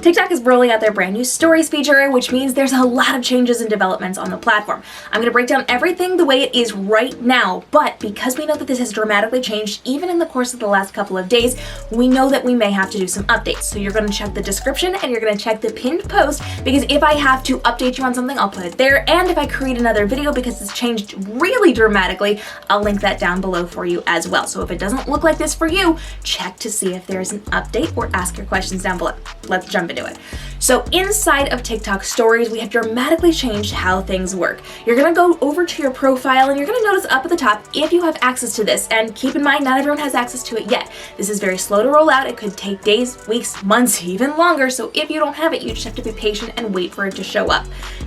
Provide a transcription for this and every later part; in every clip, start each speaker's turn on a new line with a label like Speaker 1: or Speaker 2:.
Speaker 1: TikTok is rolling out their brand new stories feature, which means there's a lot of changes and developments on the platform. I'm going to break down everything the way it is right now, but because we know that this has dramatically changed even in the course of the last couple of days, we know that we may have to do some updates. So you're going to check the description and you're going to check the pinned post, because if I have to update you on something, I'll put it there. And if I create another video because it's changed really dramatically, I'll link that down below for you as well. So if it doesn't look like this for you, check to see if there's an update or ask your questions down below. Let's jump into it. So inside of TikTok stories, we have dramatically changed how things work. You're gonna go over to your profile and you're gonna notice up at the top if you have access to this, and keep in mind, not everyone has access to it yet. This is very slow to roll out. It could take days, weeks, months, even longer. So if you don't have it, you just have to be patient and wait for it to show up.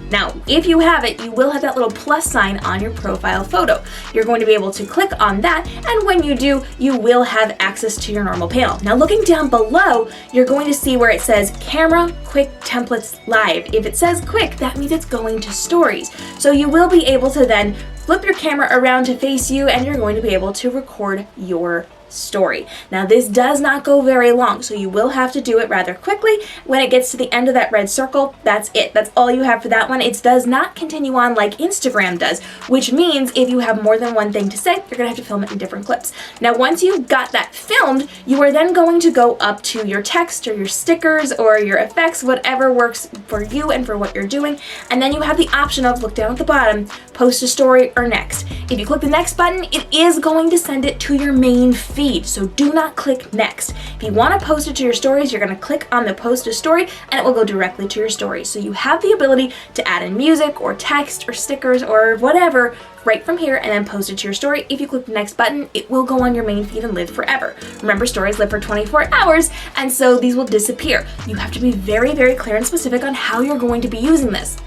Speaker 1: Now, if you have it, you will have that little plus sign on your profile photo. You're going to be able to click on that, and when you do, you will have access to your normal panel. Now, looking down below, you're going to see where it says Camera Quick Templates Live. If it says quick, that means it's going to stories. So you will be able to then flip your camera around to face you, and you're going to be able to record your story. Now, this does not go very long, so you will have to do it rather quickly. When it gets to the end of that red circle, that's it. That's all you have for that one. It does not continue on like Instagram does, which means if you have more than one thing to say, you're gonna have to film it in different clips. Now, once you've got that filmed, you are then going to go up to your text or your stickers or your effects, whatever works for you and for what you're doing, and then you have the option of, look down at the bottom, post a story or next. If you click the next button, it is going to send it to your main feed. So do not click next. If you want to post it to your stories, you're going to click on the post a story and it will go directly to your story. So you have the ability to add in music or text or stickers or whatever right from here and then post it to your story. If you click the next button, it will go on your main feed and live forever. Remember, stories live for 24 hours, and so these will disappear. You have to be very, very clear and specific on how you're going to be using this.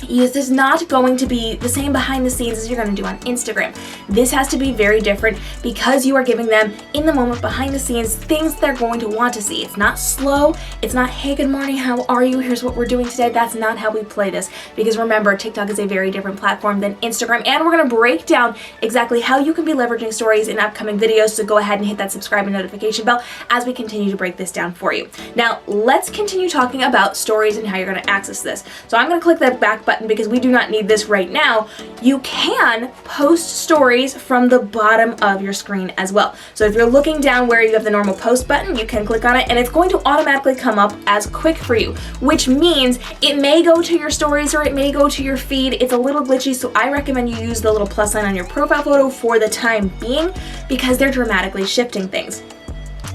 Speaker 1: This is not going to be the same behind the scenes as you're going to do on Instagram. This has to be very different because you are giving them in the moment, behind the scenes, things they're going to want to see. It's not slow. It's not, hey, good morning, how are you? Here's what we're doing today. That's not how we play this, because remember, TikTok is a very different platform than Instagram, and we're going to break down exactly how you can be leveraging stories in upcoming videos. So go ahead and hit that subscribe and notification bell as we continue to break this down for you. Now, let's continue talking about stories and how you're going to access this. So I'm going to click that back button because we do not need this right now. You can post stories from the bottom of your screen as well. So if you're looking down where you have the normal post button, you can click on it and it's going to automatically come up as quick for you, which means it may go to your stories or it may go to your feed. It's a little glitchy, so I recommend you use the little plus sign on your profile photo for the time being, because they're dramatically shifting things.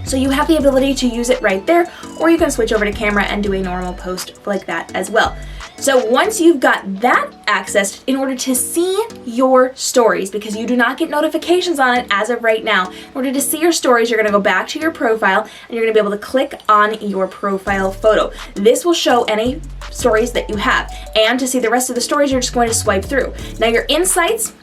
Speaker 1: So you have the ability to use it right there, or you can switch over to camera and do a normal post like that as well. So once you've got that accessed, in order to see your stories, because you do not get notifications on it as of right now, in order to see your stories, you're gonna go back to your profile and you're gonna be able to click on your profile photo. This will show any stories that you have. And to see the rest of the stories, you're just going to swipe through. Now, your insights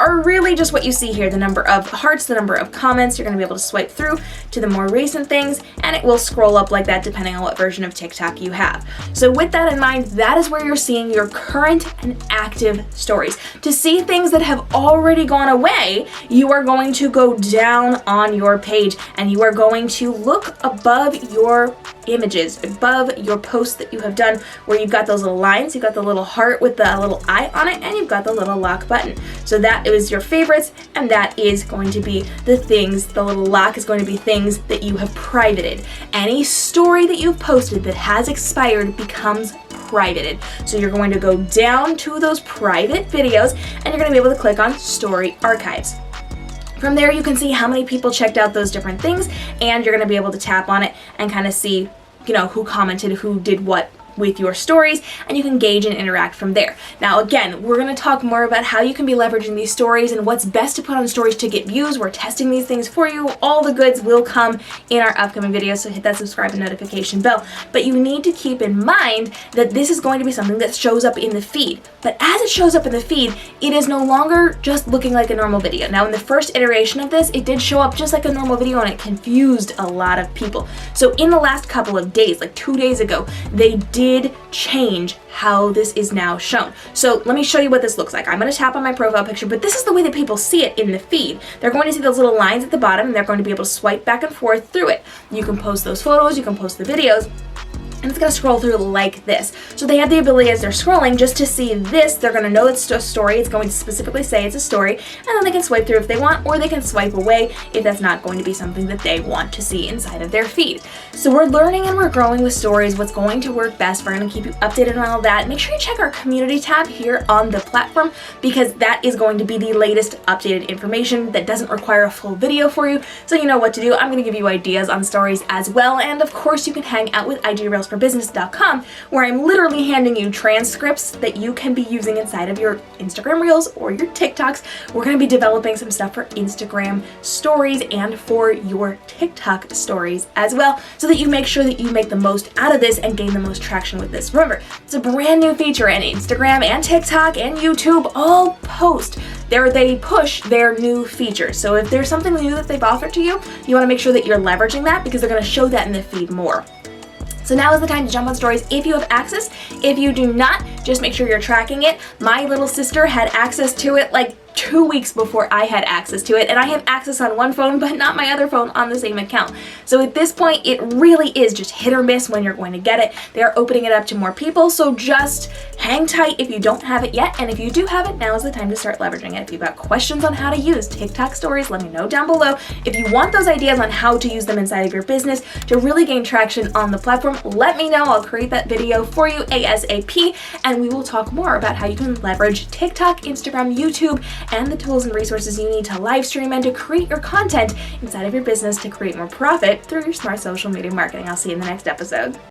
Speaker 1: are really just what you see here, the number of hearts, the number of comments. You're going to be able to swipe through to the more recent things, and it will scroll up like that depending on what version of TikTok you have. So with that in mind, that is where you're seeing your current and active stories. To see things that have already gone away, you are going to go down on your page and you are going to look above your images, above your posts that you have done, where you've got those little lines, you've got the little heart with the little eye on it, and you've got the little lock button. So that is your favorites, and that is going to be the things, the little lock is going to be things that you have privated. Any story that you've posted that has expired becomes privated. So you're going to go down to those private videos and you're going to be able to click on Story Archives. From there, you can see how many people checked out those different things, and you're going to be able to tap on it and kind of see, you know, who commented, who did what with your stories, and you can gauge and interact from there. Now, again, we're going to talk more about how you can be leveraging these stories and what's best to put on stories to get views. We're testing these things for you. All the goods will come in our upcoming videos, so hit that subscribe and notification bell. But you need to keep in mind that this is going to be something that shows up in the feed. But as it shows up in the feed, it is no longer just looking like a normal video. Now, in the first iteration of this, it did show up just like a normal video, and it confused a lot of people. So in the last couple of days, like 2 days ago, they did change how this is now shown. So let me show you what this looks like. I'm going to tap on my profile picture, but this is the way that people see it in the feed. They're going to see those little lines at the bottom, and they're going to be able to swipe back and forth through it. You can post those photos, you can post the videos, and it's going to scroll through like this. So they have the ability as they're scrolling just to see this. They're going to know it's a story. It's going to specifically say it's a story, and then they can swipe through if they want, or they can swipe away if that's not going to be something that they want to see inside of their feed. So we're learning and we're growing with stories, what's going to work best. We're going to keep you updated on all that. Make sure you check our community tab here on the platform, because that is going to be the latest updated information that doesn't require a full video for you, so you know what to do. I'm going to give you ideas on stories as well, and of course you can hang out with IGReelsforBusiness.com, where I'm literally handing you transcripts that you can be using inside of your Instagram Reels or your TikToks. We're going to be developing some stuff for Instagram stories and for your TikTok stories as well, so that you make sure that you make the most out of this and gain the most traction with this. Remember, it's a brand new feature, and Instagram and TikTok and YouTube all post they push their new features. So if there's something new that they've offered to you, you want to make sure that you're leveraging that, because they're going to show that in the feed more. So now is the time to jump on stories if you have access. If you do not, just make sure you're tracking it. My little sister had access to it like 2 weeks before I had access to it, and I have access on one phone but not my other phone on the same account. So at this point, it really is just hit or miss when you're going to get it. They're opening it up to more people, so just hang tight if you don't have it yet, and if you do have it, now is the time to start leveraging it. If you've got questions on how to use TikTok stories, let me know down below. If you want those ideas on how to use them inside of your business to really gain traction on the platform, let me know. I'll create that video for you ASAP, and we will talk more about how you can leverage TikTok, Instagram, YouTube, and the tools and resources you need to live stream and to create your content inside of your business to create more profit through your smart social media marketing. I'll see you in the next episode.